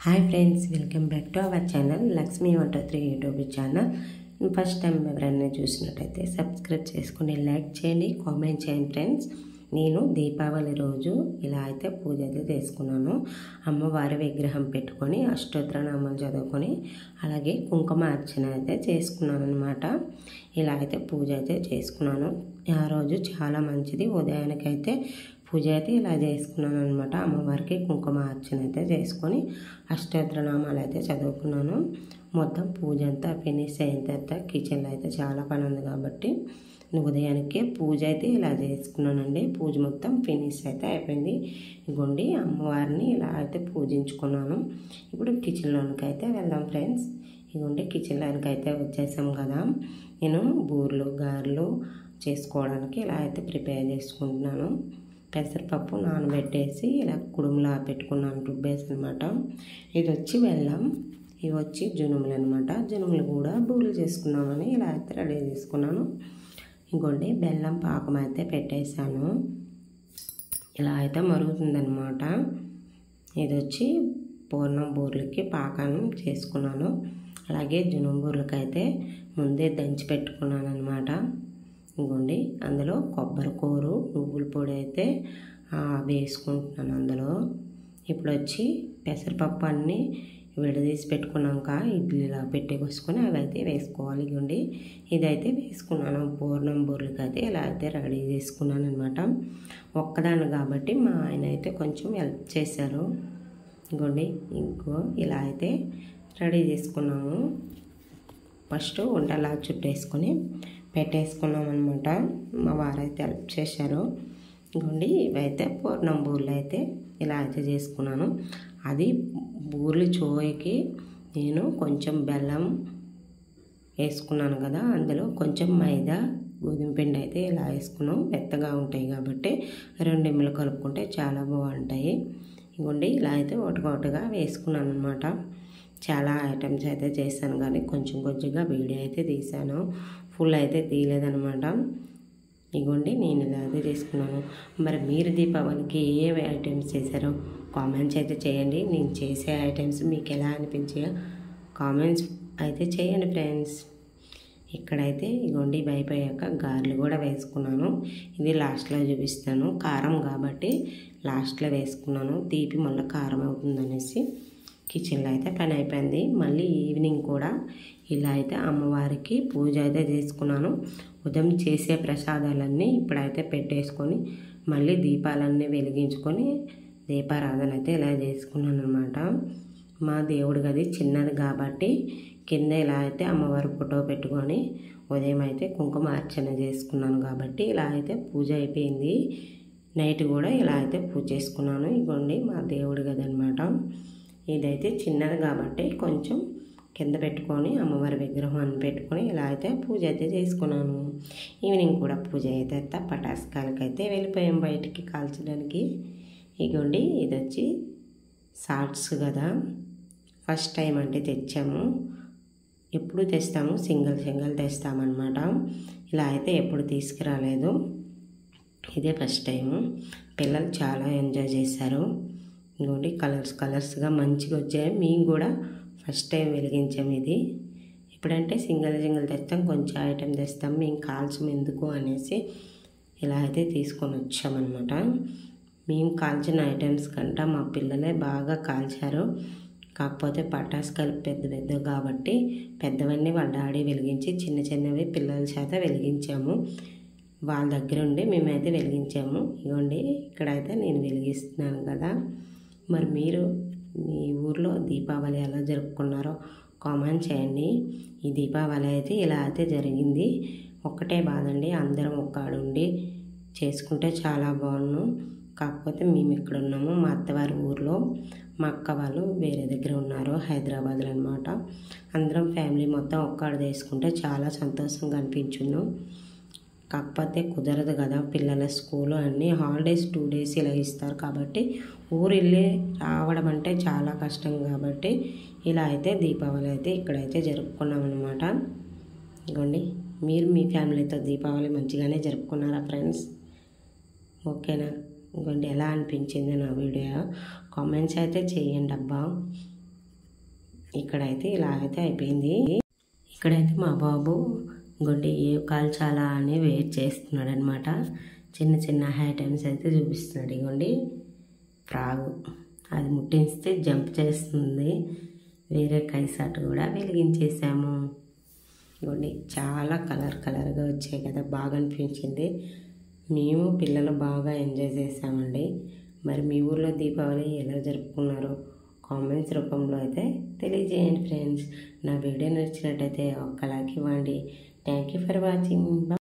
Hi friends, welcome back to our channel Lakshmi వంట 3 YouTube channel. First time ఎవరైనా చూసినట్టయితే subscribe చేసుకుని లైక్ చేయండి, కామెంట్ చేయండి ఫ్రెండ్స్. నేను దీపావళి రోజు ఇలా అయితే పూజ అయితే చేసుకున్నాను. అమ్మవారి విగ్రహం పెట్టుకొని అష్టోత్తరనామాలు చదువుకొని అలాగే కుంకుమ అర్చన అయితే చేసుకున్నాను అనమాట. ఇలా అయితే పూజ అయితే చేసుకున్నాను. ఆ రోజు చాలా మంచిది. ఉదయానికైతే పూజ అయితే ఇలా చేసుకున్నాను అనమాట. అమ్మవారికి కుంకుమ అర్చన అయితే చేసుకొని అష్టోత్తరనామాలు అయితే చదువుకున్నాను. మొత్తం పూజ అంతా ఫినిష్ అయిన తర్వాత కిచెన్లో అయితే చాలా పని ఉంది కాబట్టి ఉదయానికే పూజ అయితే ఇలా చేసుకున్నానండి. పూజ మొత్తం ఫినిష్ అయితే అయిపోయింది. ఇగోండి అమ్మవారిని ఇలా అయితే పూజించుకున్నాను. ఇప్పుడు కిచెన్లోనికి అయితే వెళ్దాం ఫ్రెండ్స్. ఇగోండి కిచెన్లోనికి అయితే వచ్చేసాం కదా. నేను బూరెలు గారెలు చేసుకోవడానికి ఇలా అయితే ప్రిపేర్ చేసుకుంటున్నాను. పెసరపప్పు నానబెట్టేసి ఇలా కుడుములా పెట్టుకున్నాను, రుబ్బేసి అనమాట. ఇది వచ్చి బెల్లం, ఇవి వచ్చి జునుములు అనమాట. జునుములు కూడా బూరెలు చేసుకున్నామని ఇలా అయితే రెడీ చేసుకున్నాను. ఇంకోండి బెల్లం పాకం అయితే పెట్టేశాను. ఇలా అయితే మరుగుతుందనమాట. ఇది వచ్చి పూర్ణం బూరెలకి పాకాన్ని చేసుకున్నాను. అలాగే జునుము బూరెలకి అయితే ముందే దంచి పెట్టుకున్నాను అనమాట. ఇంకోండి అందులో కొబ్బరి కూరు నువ్వుల పొడి అయితే వేసుకుంటున్నాను అందులో. ఇప్పుడు వచ్చి పెసరపప్పు అన్నీ విడదీసి పెట్టుకున్నాక ఇడ్లీలా పెట్టేసుకొని అవి అయితే వేసుకోవాలి. ఇవ్వండి ఇదైతే వేసుకున్నాను. పూర్ణం బూరెలకి అయితే ఇలా అయితే రెడీ చేసుకున్నాను అనమాట. ఒక్కదాన్ని కాబట్టి మా ఆయన అయితే కొంచెం హెల్ప్ చేశారు. ఇంకోండి ఇలా అయితే రెడీ చేసుకున్నాము. ఫస్ట్ ఉండలా చుట్టేసుకొని పెట్టేసుకున్నాం అనమాట. మా వారైతే హెల్ప్ చేశారు. ఇంకోండి ఇవైతే పూర్ణం బూరెలు అయితే ఇలా అయితే చేసుకున్నాను. అది బూరెలు చోయకి నేను కొంచెం బెల్లం వేసుకున్నాను కదా, అందులో కొంచెం మైదా గోధుమ పిండి అయితే ఇలా వేసుకున్నాం. మెత్తగా ఉంటాయి కాబట్టి 2 నిమ్మలు కలుపుకుంటే చాలా బాగుంటాయి. ఇంకోండి ఇలా అయితే ఒకటిగా వేసుకున్నాను అనమాట. చాలా ఐటమ్స్ అయితే చేశాను కానీ కొంచెంగా వీడియో అయితే తీశాను. ఫుల్ అయితే తీయలేదనమాట. ఇగోండి నేను ఇలా అయితే చేసుకున్నాను. మరి మీరు దీపావళికి ఏ ఐటమ్స్ చేశారో కామెంట్స్ అయితే చేయండి. నేను చేసే ఐటమ్స్ మీకు ఎలా అనిపించాయో కామెంట్స్ అయితే చేయండి ఫ్రెండ్స్. ఇక్కడైతే ఇగోండి అయిపోయాక గారెలు కూడా వేసుకున్నాను. ఇది లాస్ట్లో చూపిస్తాను. కారం కాబట్టి లాస్ట్లో వేసుకున్నాను. తీపి మళ్ళీ కారం అవుతుందనేసి కిచెన్లో అయితే పని అయిపోయింది. మళ్ళీ ఈవినింగ్ కూడా ఇలా అయితే అమ్మవారికి పూజ అయితే చేసుకున్నాను. ఉదయం చేసే ప్రసాదాలన్నీ ఇప్పుడైతే పెట్టేసుకొని మళ్ళీ దీపాలన్నీ వెలిగించుకొని దీపారాధన అయితే ఇలా చేసుకున్నాను అనమాట. మా దేవుడి గది చిన్నది కాబట్టి కింద ఇలా అయితే అమ్మవారి ఫోటో పెట్టుకొని ఉదయం అయితే కుంకుమ అర్చన చేసుకున్నాను కాబట్టి ఇలా అయితే పూజ అయిపోయింది. నైట్ కూడా ఇలా అయితే పూజ చేసుకున్నాను. ఇగోండి మా దేవుడి గది అనమాట. ఇదైతే చిన్నది కాబట్టి కొంచెం కింద పెట్టుకొని అమ్మవారి విగ్రహాన్ని పెట్టుకొని ఇలా అయితే పూజ అయితే చేసుకున్నాను. ఈవినింగ్ కూడా పూజ అయితే పటాస్కాలకైతే వెళ్ళిపోయాం బయటికి కాల్చడానికి. ఇగోండి ఇది వచ్చి షార్ట్స్ కదా, ఫస్ట్ టైం అంటే తెచ్చాము. ఎప్పుడు తెస్తాము సింగిల్ తెస్తామన్నమాట. ఇలా అయితే ఎప్పుడు తీసుకురాలేదు. ఇదే ఫస్ట్ టైము. పిల్లలు చాలా ఎంజాయ్ చేశారు. ఇంకోటి కలర్స్గా మంచిగా వచ్చాయి. మేము కూడా ఫస్ట్ టైం వెలిగించాము ఇది. ఇప్పుడంటే సింగిల్ తెస్తాం, కొంచెం ఐటెం తెస్తాం. మేము కాల్చం ఎందుకు అనేసి ఇలా అయితే తీసుకొని వచ్చామన్నమాట. మేము కాల్చిన ఐటమ్స్ కంటే మా పిల్లలే బాగా కాల్చారు. కాకపోతే పటాసుకాయలు పెద్ద కాబట్టి పెద్దవన్నీ వాళ్ళ డాడీ వెలిగించి చిన్నవి పిల్లల చేత వెలిగించాము. వాళ్ళ దగ్గర ఉండి మేమైతే వెలిగించాము. ఇవ్వండి ఇక్కడైతే నేను వెలిగిస్తున్నాను కదా. మరి మీరు మీ ఊర్లో దీపావళి ఎలా జరుపుకున్నారో కామెంట్ చేయండి. ఈ దీపావళి అయితే ఇలా అయితే జరిగింది. ఒక్కటే బాధండి, అందరం ఒక్కడుండి చేసుకుంటే చాలా బాగున్నాను. కాకపోతే మేము ఇక్కడ ఉన్నాము. మా అత్తవారి ఊర్లో మా అక్క వాళ్ళు వేరే దగ్గర ఉన్నారు, హైదరాబాద్లో అనమాట. అందరం ఫ్యామిలీ మొత్తం ఒక్కడు చేసుకుంటే చాలా సంతోషంగా అనిపించును. కాకపోతే కుదరదు కదా, పిల్లల స్కూలు అన్నీ హాలిడేస్ 2 days ఇలా ఇస్తారు కాబట్టి ఊరు వెళ్ళి రావడం అంటే చాలా కష్టం కాబట్టి ఇలా అయితే దీపావళి అయితే ఇక్కడైతే జరుపుకున్నాం అనమాట. ఇదిగోండి మీరు మీ ఫ్యామిలీతో దీపావళి మంచిగానే జరుపుకున్నారా ఫ్రెండ్స్? ఓకేనా? ఇదిగోండి ఎలా అనిపించింది నా వీడియో కామెంట్స్ అయితే చేయండి అబ్బా. ఇక్కడైతే ఇలా అయితే అయిపోయింది. ఇక్కడైతే మా బాబు గొడ్డి ఏ కాల్చాలా అని వెయిట్ చేస్తున్నాడు అనమాట. చిన్న చిన్న ఐటమ్స్ అయితే చూపిస్తున్నాడు. ఇగోండి ఫ్రాగు, అది ముట్టిస్తే జంప్ చేస్తుంది. వేరే కైసాటు కూడా వెలిగించేసాము. ఇగోండి చాలా కలర్గా వచ్చాయి కదా, బాగా అనిపించింది. మేము పిల్లలు బాగా ఎంజాయ్ చేసామండి. మరి మీ ఊర్లో దీపావళి ఎలా జరుపుకున్నారో కామెంట్స్ రూపంలో అయితే తెలియజేయండి ఫ్రెండ్స్. నా వీడియో నచ్చినట్టయితే ఒక్క లైక్ ఇవ్వండి. Thank you for watching.